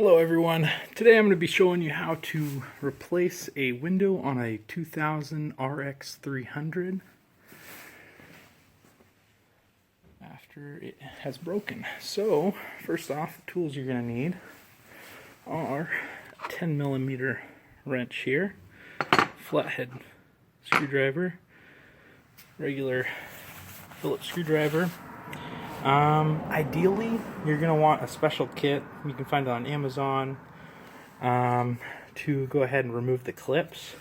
Hello everyone. Today I'm going to be showing you how to replace a window on a 2000 RX 300 after it has broken. So first off, the tools you're going to need are a 10mm wrench here, flathead screwdriver, regular Phillips screwdriver. Ideally, you're going to want a special kit. You can find it on Amazon to go ahead and remove the clips.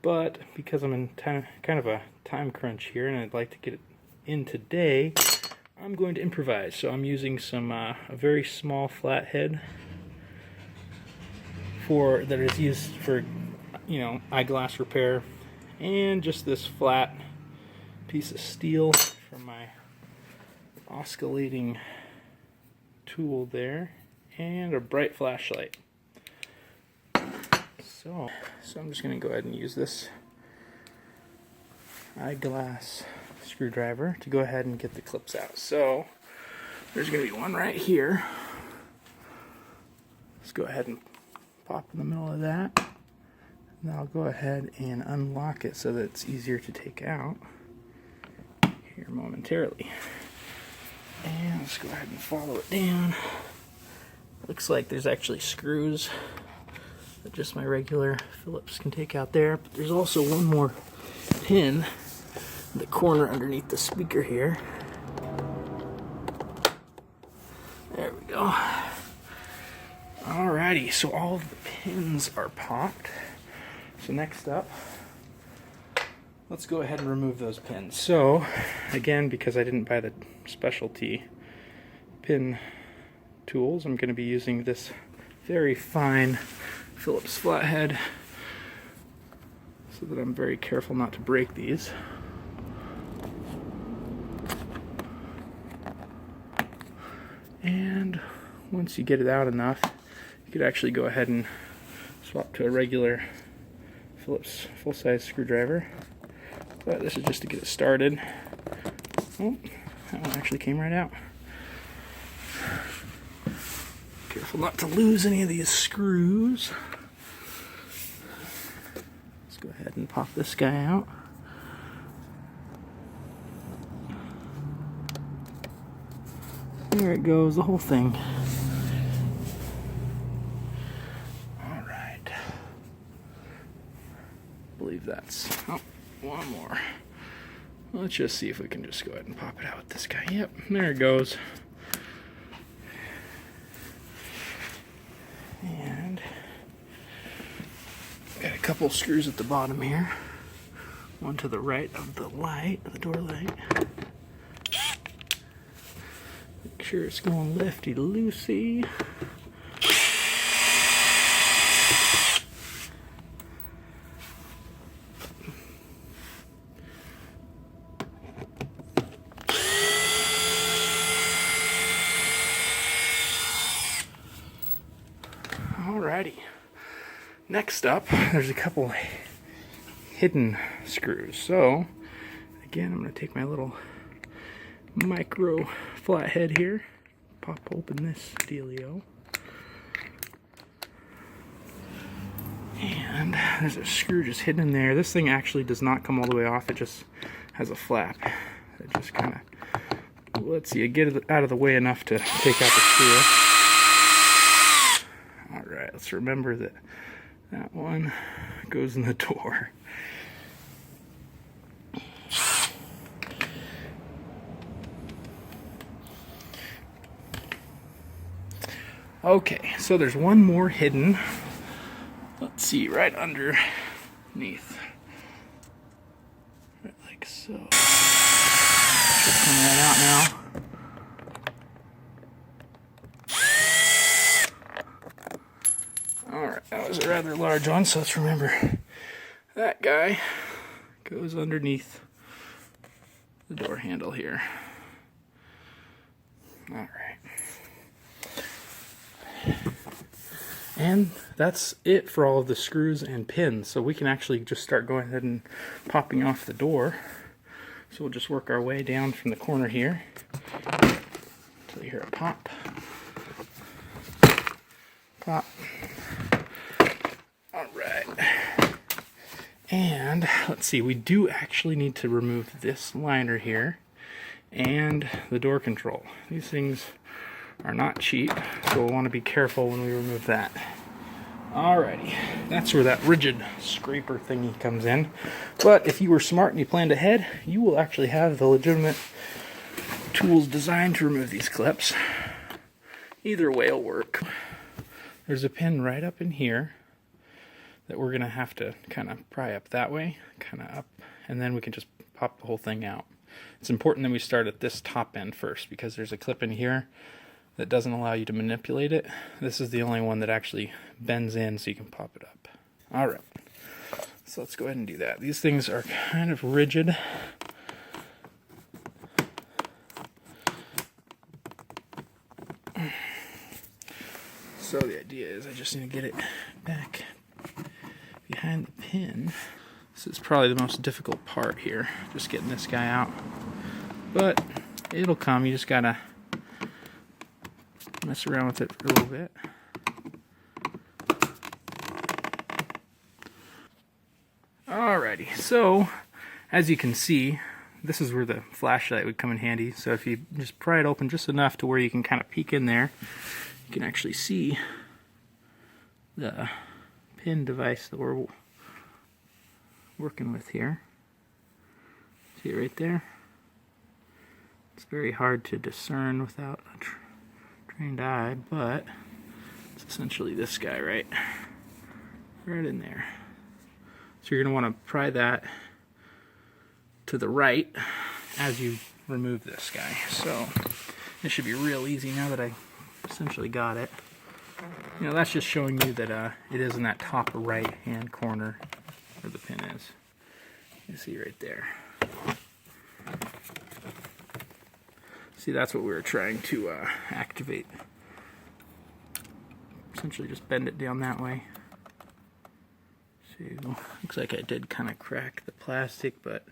But because I'm in kind of a time crunch here and I'd like to get it in today, I'm going to improvise. So I'm using some a very small flathead that is used for, eyeglass repair, and just this flat piece of steel from my oscillating tool there, and a bright flashlight. So I'm just going to go ahead and use this eyeglass screwdriver to go ahead and get the clips out. So there's going to be one right here. Let's go ahead and pop in the middle of that, and I'll go ahead and unlock it so that it's easier to take out here momentarily. And let's go ahead and follow it down. Looks like there's actually screws that just my regular Phillips can take out there. But there's also one more pin in the corner underneath the speaker here. There we go. Alrighty, so all of the pins are popped. So next up, let's go ahead and remove those pins. So, again, because I didn't buy the specialty pin tools, I'm going to be using this very fine Phillips flathead so that I'm very careful not to break these. And once you get it out enough, you could actually go ahead and swap to a regular Phillips full-size screwdriver. But this is just to get it started. Oh, that one actually came right out. Careful not to lose any of these screws. Let's go ahead and pop this guy out. There it goes, the whole thing. Alright. I believe that's... Oh, one more. Let's just see if we can just go ahead and pop it out with this guy. Yep, there it goes. And got a couple screws at the bottom here. One to the right of the light, the door light. Make sure it's going lefty-loosey. Alrighty. Next up, there's a couple hidden screws. So, again, I'm going to take my little micro flathead here, pop open this dealio, and there's a screw just hidden in there. This thing actually does not come all the way off, it just has a flap. It just kind of lets you get it out of the way enough to take out the screw. Alright, let's remember that that one goes in the door. Okay, so there's one more hidden. Let's see, right underneath. Right like so. Should come right out now. Alright, that was a rather large one, so let's remember that guy goes underneath the door handle here. Alright. And that's it for all of the screws and pins. So we can actually just start going ahead and popping off the door. So we'll just work our way down from the corner here until you hear a pop. Pop. All right. And let's see, we do actually need to remove this liner here and the door control. These things are not cheap, so we'll want to be careful when we remove that. Alrighty, that's where that rigid scraper thingy comes in. But if you were smart and you planned ahead, you will actually have the legitimate tools designed to remove these clips. Either way will work. There's a pin right up in here that we're gonna have to kind of pry up that way, kind of up, and then we can just pop the whole thing out. It's important that we start at this top end first because there's a clip in here that doesn't allow you to manipulate it. This is the only one that actually bends in so you can pop it up. All right, so let's go ahead and do that. These things are kind of rigid. So the idea is I just need to get it back behind the pin. This is probably the most difficult part here, just getting this guy out. But it'll come, you just gotta mess around with it for a little bit. Alrighty, so as you can see, this is where the flashlight would come in handy. So if you just pry it open just enough to where you can kind of peek in there, you can actually see the pin device that we're working with here. See it right there? It's very hard to discern without a trained eye, but it's essentially this guy right in there. So you're going to want to pry that to the right as you remove this guy. So it should be real easy now that I essentially got it. You know, that's just showing you that it is in that top right hand corner where the pin is. You see right there. See, that's what we were trying to activate. Essentially just bend it down that way. See, looks like I did kind of crack the plastic, but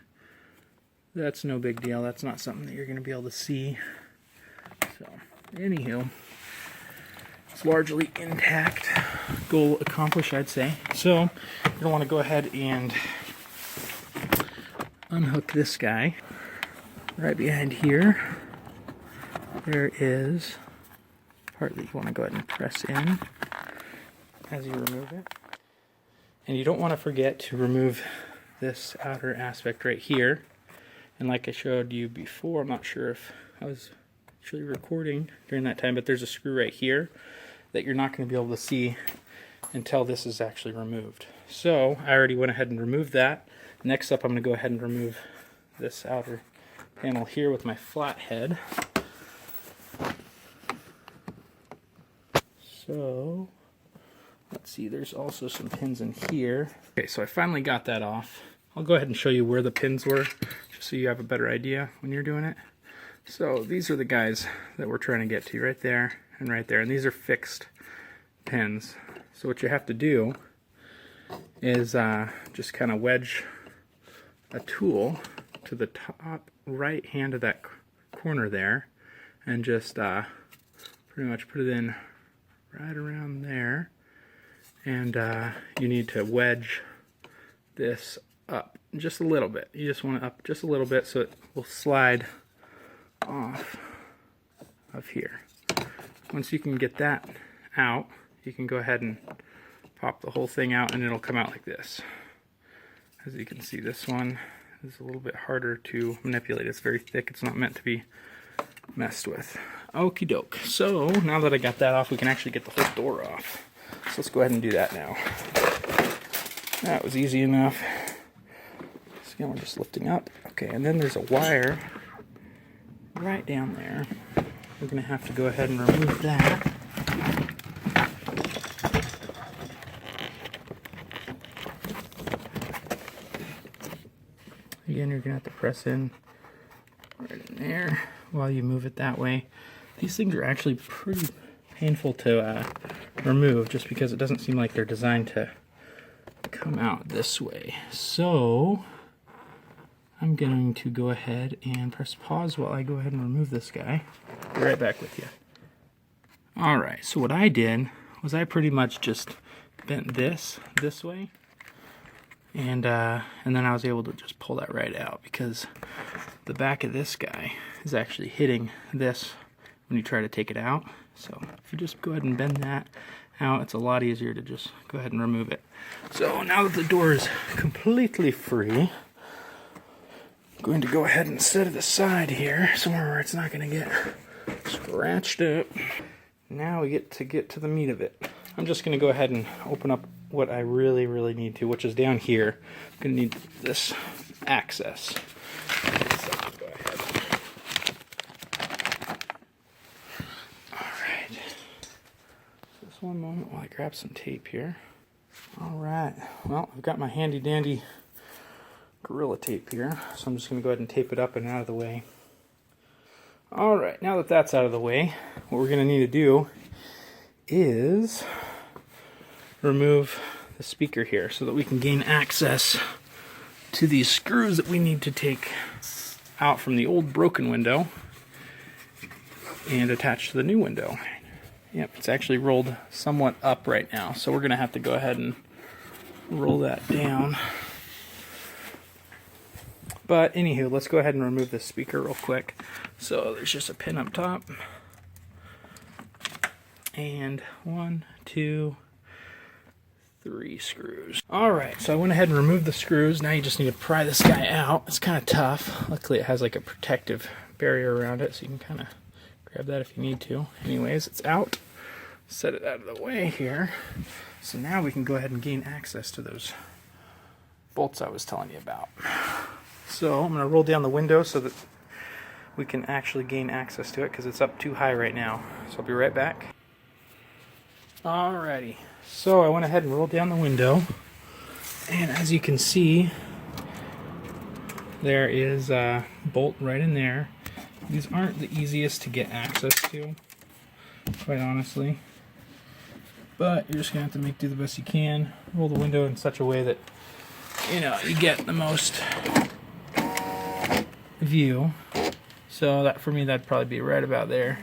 that's no big deal. That's not something that you're going to be able to see. So, anywho, it's largely intact. Goal accomplished, I'd say. So, you're going to want to go ahead and unhook this guy. Right behind here, there is part that you want to go ahead and press in as you remove it. And you don't want to forget to remove this outer aspect right here. And like I showed you before, I'm not sure if I was actually recording during that time, but there's a screw right here that you're not going to be able to see until this is actually removed. So I already went ahead and removed that. Next up, I'm going to go ahead and remove this outer panel here with my flathead. So let's see, there's also some pins in here. Okay, so I finally got that off. I'll go ahead and show you where the pins were, just so you have a better idea when you're doing it. So these are the guys that we're trying to get to, right there and right there. And these are fixed pins. So what you have to do is just kind of wedge a tool to the top right hand of that corner there, and just pretty much put it in right around there. And you need to wedge this up just a little bit. You just want it up just a little bit so it will slide off of here. Once you can get that out, you can go ahead and pop the whole thing out and it'll come out like this. As you can see, this one is a little bit harder to manipulate. It's very thick. It's not meant to be messed with. Okie doke. So now that I got that off, we can actually get the whole door off. So let's go ahead and do that now. That was easy enough. So again, we're just lifting up. Okay, and then there's a wire right down there. We're going to have to go ahead and remove that. Again, you're going to have to press in right in there while you move it that way. These things are actually pretty painful to remove just because it doesn't seem like they're designed to come out this way. So I'm going to go ahead and press pause while I go ahead and remove this guy. Be right back with you. Alright, so what I did was I pretty much just bent this way, and then I was able to just pull that right out, because the back of this guy is actually hitting this when you try to take it out. So if you just go ahead and bend that out, it's a lot easier to just go ahead and remove it. So now that the door is completely free, I'm going to go ahead and set it aside here, somewhere where it's not going to get scratched up. Now we get to the meat of it. I'm just going to go ahead and open up what I really need to, which is down here. I'm going to need this access. So go ahead. Alright. Just one moment while I grab some tape here. Alright. Well, I've got my handy dandy Gorilla Tape here, so I'm just going to go ahead and tape it up and out of the way. Alright, now that that's out of the way, what we're going to need to do is remove the speaker here so that we can gain access to these screws that we need to take out from the old broken window and attach to the new window. Yep, it's actually rolled somewhat up right now, so we're going to have to go ahead and roll that down. But anywho, let's go ahead and remove this speaker real quick. So there's just a pin up top. And 1, 2, 3 screws. Alright, so I went ahead and removed the screws. Now you just need to pry this guy out. It's kind of tough. Luckily it has like a protective barrier around it, so you can kind of grab that if you need to. Anyways, it's out. Set it out of the way here. So now we can go ahead and gain access to those bolts I was telling you about. So I'm going to roll down the window so that we can actually gain access to it, because it's up too high right now. So I'll be right back. Alrighty, so I went ahead and rolled down the window, and as you can see, there is a bolt right in there. These aren't the easiest to get access to, quite honestly, but you're just going to have to make do the best you can. Roll the window in such a way that, you know, you get the most view. So that, for me, that'd probably be right about there.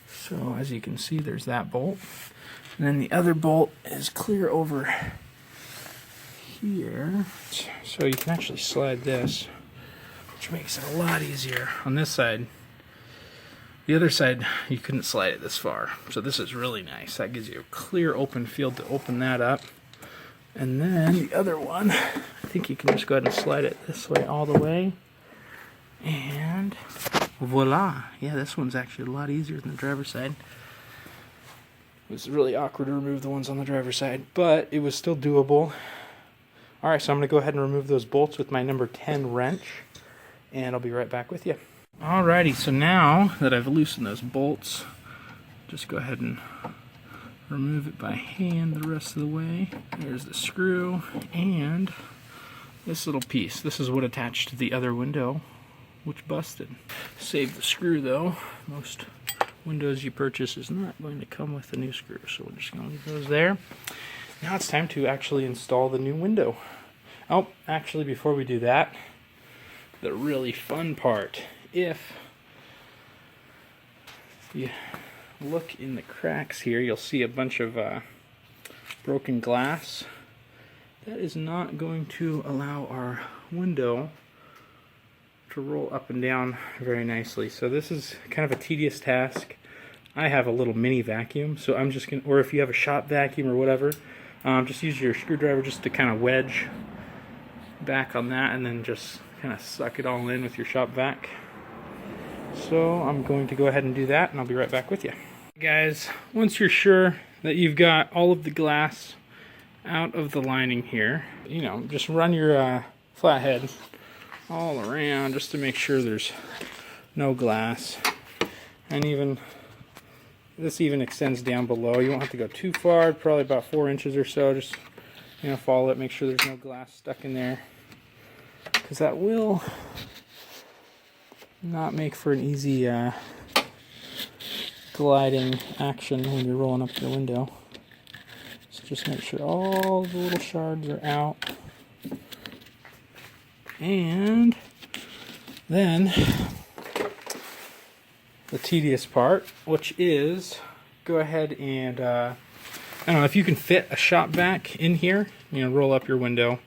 So as you can see, there's that bolt. And then the other bolt is clear over here. So you can actually slide this, which makes it a lot easier on this side. The other side, you couldn't slide it this far. So this is really nice. That gives you a clear open field to open that up. And then the other one, I think you can just go ahead and slide it this way all the way. And voila. Yeah, this one's actually a lot easier than the driver's side. It was really awkward to remove the ones on the driver's side, but it was still doable. Alright, so I'm going to go ahead and remove those bolts with my number 10 wrench, and I'll be right back with you. Alrighty, so now that I've loosened those bolts, just go ahead and remove it by hand the rest of the way. There's the screw and this little piece. This is what attached to the other window, which busted. Save the screw though. Most windows you purchase is not going to come with a new screw, so we're just going to leave those there. Now it's time to actually install the new window. Oh, actually before we do that, the really fun part. If you look in the cracks here, you'll see a bunch of broken glass. That is not going to allow our window to roll up and down very nicely. So this is kind of a tedious task. I have a little mini vacuum, so I'm just gonna, or if you have a shop vacuum or whatever, just use your screwdriver just to kind of wedge back on that, and then just kind of suck it all in with your shop vac. So I'm going to go ahead and do that, and I'll be right back with you. Guys, once you're sure that you've got all of the glass out of the lining here, you know, just run your flathead all around just to make sure there's no glass. And even this even extends down below. You won't have to go too far, probably about 4 inches or so. Just, you know, follow it, make sure there's no glass stuck in there, because that will not make for an easy gliding action when you're rolling up the window. So just make sure all the little shards are out. And then the tedious part, which is go ahead and I don't know if you can fit a shop vac in here. You know, roll up your window.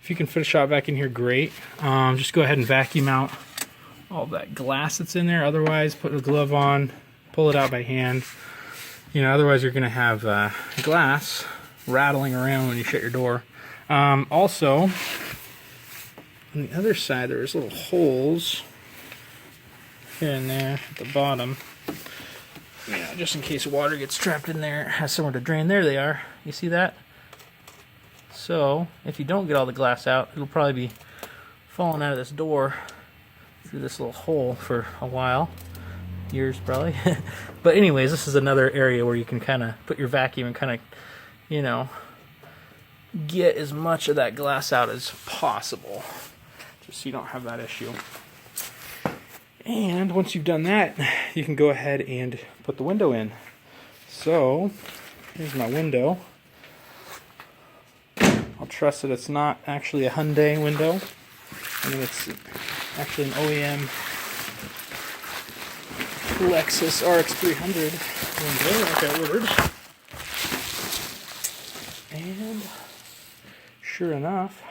If you can fit a shop vac in here, great. Just go ahead and vacuum out all that glass that's in there. Otherwise, put a glove on, pull it out by hand. You know, otherwise you're going to have glass rattling around when you shut your door. Also, on the other side, there's little holes here and there at the bottom. You know, just in case water gets trapped in there, it has somewhere to drain. There they are. You see that? So, if you don't get all the glass out, it'll probably be falling out of this door through this little hole for a while. Years, probably. But anyways, this is another area where you can kind of put your vacuum and kind of, you know, get as much of that glass out as possible, just so you don't have that issue. And once you've done that, you can go ahead and put the window in. So, here's my window. I'll trust that it's not actually a Hyundai window. I mean, it's actually an OEM Lexus RX 300 window, like I ordered. And sure enough,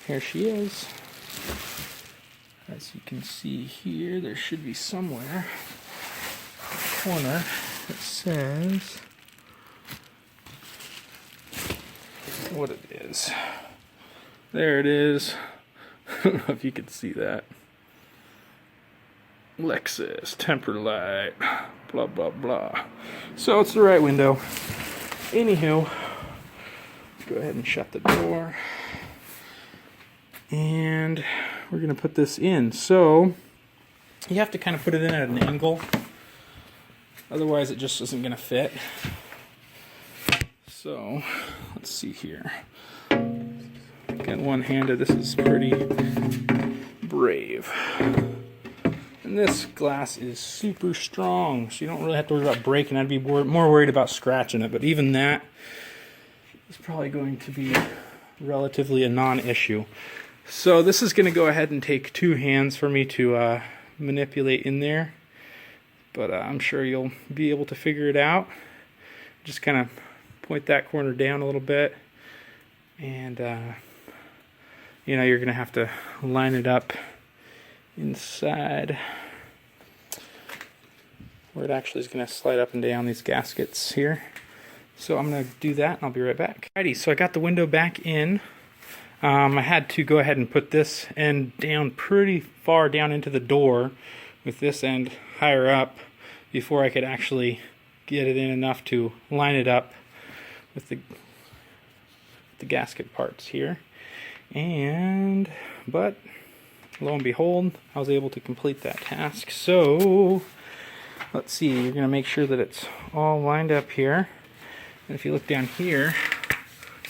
here she is. As you can see here, there should be somewhere in the corner that says what it is. There it is. I don't know if you can see that. Lexus, temper light, blah, blah, blah. So it's the right window. Anywho, let's go ahead and shut the door. And we're going to put this in. So you have to kind of put it in at an angle. Otherwise it just isn't going to fit. So let's see here. Again, one-handed, this is pretty brave. And this glass is super strong, so you don't really have to worry about breaking. I'd be more worried about scratching it, but even that is probably going to be relatively a non-issue. So this is going to go ahead and take 2 hands for me to manipulate in there, but I'm sure you'll be able to figure it out. Just kind of point that corner down a little bit, and you know, you're going to have to line it up inside where it actually is going to slide up and down these gaskets here. So I'm going to do that and I'll be right back. Alrighty, so I got the window back in. I had to go ahead and put this end down pretty far down into the door with this end higher up before I could actually get it in enough to line it up with the gasket parts here. But lo and behold, I was able to complete that task. So let's see, you're going to make sure that it's all lined up here. And if you look down here,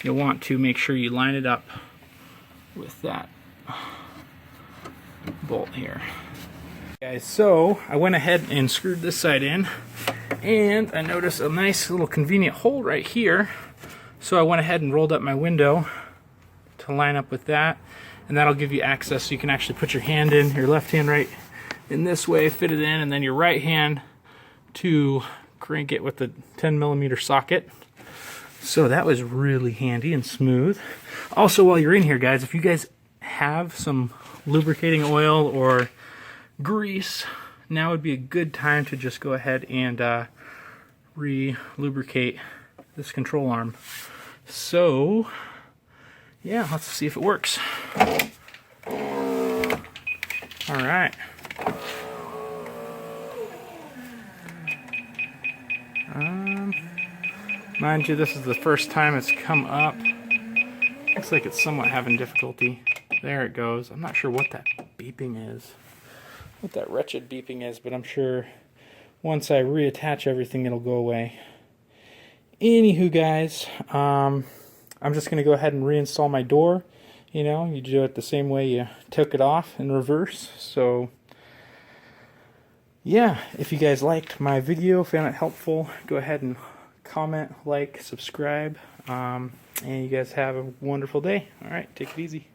you'll want to make sure you line it up with that bolt here. Guys, so I went ahead and screwed this side in, and I noticed a nice little convenient hole right here. So I went ahead and rolled up my window to line up with that, and that'll give you access so you can actually put your hand in, your left hand right in this way, fit it in, and then your right hand to crank it with the 10mm socket. So that was really handy and smooth. Also, while you're in here, guys, if you guys have some lubricating oil or grease, now would be a good time to just go ahead and re-lubricate this control arm. So yeah, let's see if it works. Alright. Mind you, this is the first time it's come up. Looks like it's somewhat having difficulty. There it goes. I'm not sure what that beeping is. What that wretched beeping is, but I'm sure once I reattach everything, it'll go away. Anywho, guys, I'm just going to go ahead and reinstall my door. You know, you do it the same way you took it off in reverse. So, yeah, if you guys liked my video, found it helpful, go ahead and comment, like, subscribe, and you guys have a wonderful day. All right, take it easy.